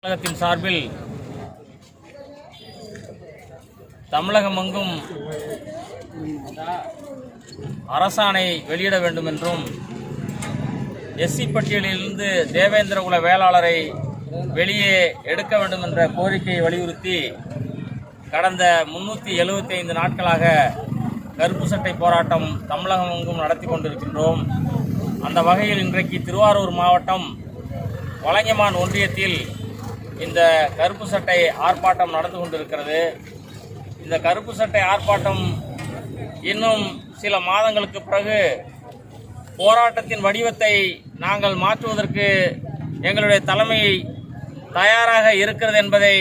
தமிழகத்தின் சார்பில் தமிழகமெங்கும் அரசாணை வெளியிட வேண்டும் என்றும் எஸ்சி பட்டியலிலிருந்து தேவேந்திரகுல வேளாளரை வெளியே எடுக்க வேண்டும் என்ற கோரிக்கையை வலியுறுத்தி கடந்த 375 நாட்களாக கருப்பு சட்டை போராட்டம் தமிழகமெங்கும் நடத்தி கொண்டிருக்கின்றோம். அந்த வகையில் இன்றைக்கு திருவாரூர் மாவட்டம் வலங்கைமான் ஒன்றியத்தில் இந்த கருப்பு சட்டை ஆர்ப்பாட்டம் நடந்து கொண்டிருக்கிறது. இந்த கருப்பு சட்டை ஆர்ப்பாட்டம் இன்னும் சில மாதங்களுக்கு பிறகு போராட்டத்தின் வடிவத்தை நாங்கள் மாற்றுவதற்கு எங்களுடைய தலைமை தயாராக இருக்கிறது என்பதை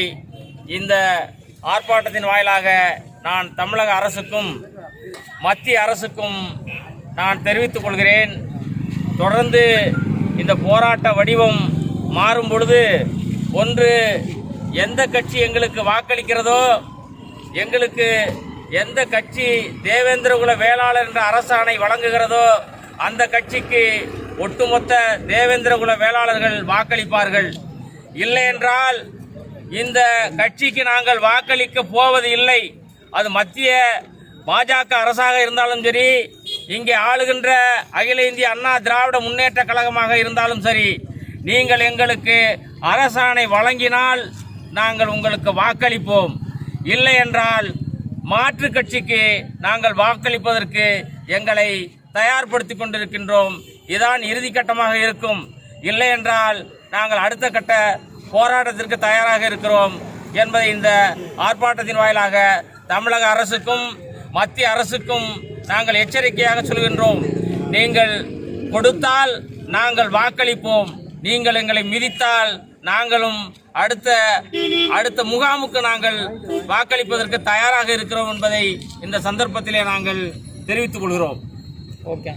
இந்த ஆர்ப்பாட்டத்தின் வாயிலாக நான் தமிழக அரசுக்கும் மத்திய அரசுக்கும் நான் தெரிவித்துக் கொள்கிறேன். தொடர்ந்து இந்த போராட்ட வடிவம் மாறும் பொழுது ஒன்று, எந்த கட்சி எங்களுக்கு வாக்களிக்கிறதோ, எங்களுக்கு எந்த கட்சி தேவேந்திரகுல வேளாளர் என்ற அரசாணை வழங்குகிறதோ அந்த கட்சிக்கு ஒட்டுமொத்த தேவேந்திரகுல வேளாளர்கள் வாக்களிப்பார்கள். இல்லை என்றால் இந்த கட்சிக்கு நாங்கள் வாக்களிக்க போவது இல்லை. அது மத்திய பாஜக அரசாக இருந்தாலும் சரி, இங்கே ஆளுகின்ற அகில இந்திய அண்ணா திராவிட முன்னேற்ற கழகமாக இருந்தாலும் சரி, நீங்கள் எங்களுக்கு அரசாணை வழங்கினால் நாங்கள் உங்களுக்கு வாக்களிப்போம். இல்லை என்றால் மாற்று கட்சிக்கு நாங்கள் வாக்களிப்பதற்கு எங்களை தயார்படுத்திக் கொண்டிருக்கின்றோம். இதான் இறுதிக்கட்டமாக இருக்கும். இல்லை என்றால் நாங்கள் அடுத்த கட்ட போராட்டத்திற்கு தயாராக இருக்கிறோம் என்பதை இந்த ஆர்ப்பாட்டத்தின் வாயிலாக தமிழக அரசுக்கும் மத்திய அரசுக்கும் நாங்கள் எச்சரிக்கையாக சொல்கின்றோம். நீங்கள் கொடுத்தால் நாங்கள் வாக்களிப்போம், நீங்கள் எங்களை மிதித்தால் நாங்களும் அடுத்த முகாமுக்கு நாங்கள் வாக்களிப்பதற்கு தயாராக இருக்கிறோம் என்பதை இந்த சந்தர்ப்பத்திலே நாங்கள் தெரிவித்துக் கொள்கிறோம். ஓகே.